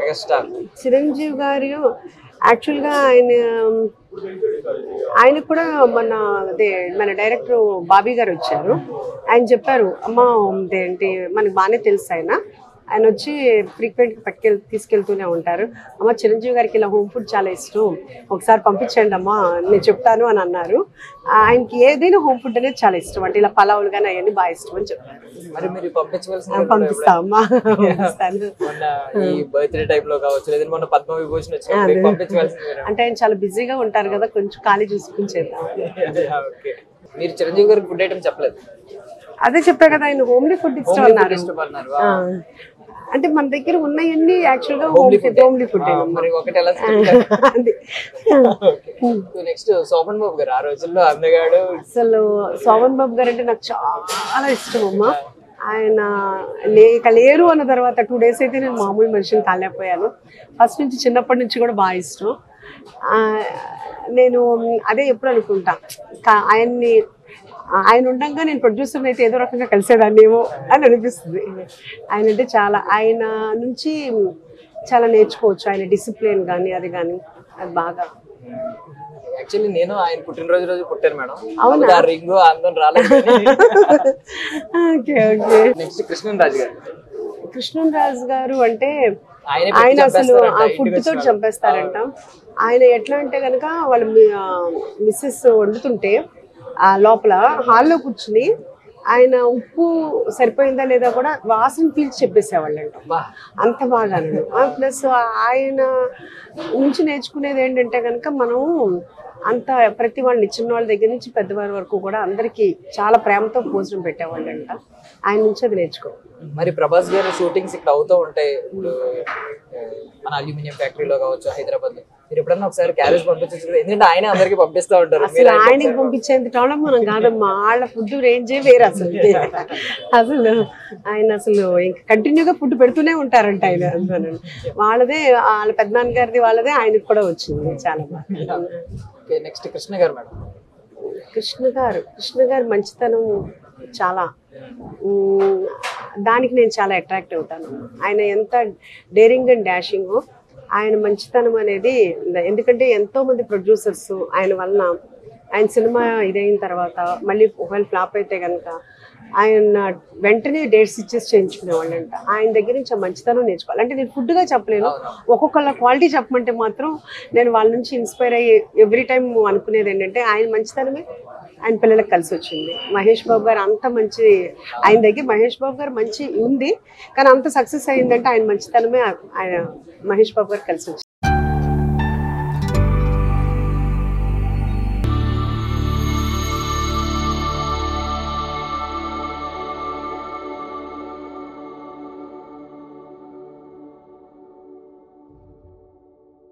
Megastar Chiranjeevi గారు యాక్చువల్గా ఆయన కూడా మన డైరెక్టర్ బాబీ గారు వచ్చారు. ఆయన చెప్పారు, అమ్మ ఏంటి మనకి బాగానే తెలుసు ఆయన వచ్చి ఫ్రీక్వెంట్గా తీసుకెళ్తూనే ఉంటారు. అమ్మ చిరంజీవి గారికి ఇలా హోమ్ ఫుడ్ చాలా ఇష్టం, ఒకసారి పంపించండి అమ్మా నేను చెప్తాను అని అన్నారు. ఆయనకి ఏదైనా హోమ్ ఫుడ్ అనేది చాలా ఇష్టం, అంటే ఇలా పలావులు కానీ అవన్నీ బాగా ఇష్టం అని చెప్పారు. మరి మీరు పంపించవలసిన పంపిస్తామమ్మా, పంపిస్తాను. ఈ బర్త్డే టైం లో కావచ్చు, లేదా మొన్న పద్మ విభూషణ్ వచ్చినప్పుడు పంపించవలసింది. అంటే ఆయన చాలా బిజీగా ఉంటారు కదా, కొంచెం ఖాళీ చూసుకుని చేద్దాం. మీరు చిరంజీవి గారికి ఫుడ్ ఐటమ్ చెప్పలేదు? అదే చెప్పా కదా, ఆయన హోమ్లీ ఫుడ్ ఇష్టం అన్నారు. అంటే మన దగ్గర ఉన్నాయన్నీ యాక్చువల్ గా హోమ్లీ ఫుడ్. నెక్స్ట్ శోభన్ బాబు గారు, ఆ రోజుల్లో అందగాడు. అసలు శోభన్ బాబు గారు అంటే నాకు చాలా ఇష్టం అమ్మా. ఆయన ఇక లేరు అన్న తర్వాత 2 days అయితే నేను మామూలు మనిషిని కాలేకపోయాను. ఫస్ట్ నుంచి చిన్నప్పటి నుంచి కూడా బాగా ఇష్టం. నేను అదే ఎప్పుడు అనుకుంటా, ఆయన ఉండగా నేను ప్రొడ్యూసర్ని అయితే ఏదో రకంగా కలిసేదాన్ని ఏమో అని అనిపిస్తుంది. ఆయన అంటే ఆయన నుంచి చాలా నేర్చుకోవచ్చు. ఆయన డిసిప్లిన్ కానీ అది బాగా. యాక్చువల్లీ నేను ఆయన పుట్టినరోజు పుట్టాను మేడం. అవునా? రింగు అందం రాలేదు. నెక్స్ట్ కృష్ణరాజు గారు అంటే ఆయన అసలు ఆ ఫుడ్ తోటి చంపేస్తారంట. ఆయన ఎట్లా అంటే కనుక వాళ్ళు మిస్సెస్ వండుతుంటే ఆ లోపల హాల్లో కూర్చుని ఆయన ఉప్పు సరిపోయిందా లేదా కూడా వాసన పీల్చి చెప్పేసేవాళ్ళంట, అంత బాగా. ప్లస్ ఆయన నుంచి నేర్చుకునేది ఏంటంటే కనుక మనం అంత ప్రతి వాళ్ళని చిన్నవాళ్ళ దగ్గర నుంచి పెద్దవారి వరకు కూడా అందరికి చాలా ప్రేమతో భోజనం పెట్టేవాళ్ళంట. ఆయన నుంచి అది నేర్చుకో. మరి ప్రభాస్ గారి షూటింగ్స్ ఇక్కడ అవుతూ ఉంటాయి, ఇప్పుడు మన అల్యూమినియం ఫ్యాక్టరీలో కావచ్చు, హైదరాబాద్ లో. మీరు ఎప్పుడన్నా ఒకసారి క్యారేజ్ పంపించచ్చు, ఎందుకంటే ఆయన అందరికి పంపిస్తూ ఉంటారు. అసలు ఆయనకి పంపించేంత టౌన్ మనం కాదమ్మా, వాళ్ళ ఫుడ్ రేంజే వేరు అసలు. ఆయన అసలు ఇంకా కంటిన్యూగా ఫుడ్ పెడుతూనే ఉంటారంట ఆయన. వాళ్ళదే, వాళ్ళ పెద్దనాన్న గారిది వాళ్ళదే ఆయనకు కూడా వచ్చింది చాలా బాగా. నెక్స్ట్ కృష్ణ గారు మేడం. కృష్ణ గారు మంచితనం చాలా, దానికి నేను చాలా అట్రాక్ట్ అవుతాను. ఆయన ఎంత డేరింగ్ అండ్ డాషింగ్, ఆయన మంచితనం అనేది. ఎందుకంటే ఎంతో మంది ప్రొడ్యూసర్స్ ఆయన వలన, ఆయన సినిమా ఇదైన తర్వాత మళ్ళీ ఒకవేళ ఫ్లాప్ అయితే కనుక ఆయన వెంటనే డేట్స్ ఇచ్చేసి చేయించుకునేవాళ్ళంట. ఆయన దగ్గర నుంచి ఆ మంచితనం నేర్చుకోవాలి. అంటే నేను ఫుడ్గా చెప్పలేను, ఒక్కొక్కళ్ళ క్వాలిటీ చెప్పమంటే మాత్రం నేను వాళ్ళ నుంచి ఇన్స్పైర్ అయ్యి ఎవ్రీ టైం అనుకునేది ఏంటంటే ఆయన మంచితనమే ఆయన పిల్లలకు కలిసి వచ్చింది. మహేష్ బాబు గారు అంత మంచి, ఆయన దగ్గర మహేష్ బాబు గారు మంచి ఉంది, కానీ అంత సక్సెస్ అయిందంటే ఆయన మంచితనమే ఆయన మహేష్ బాబు గారు కలిసి వచ్చింది.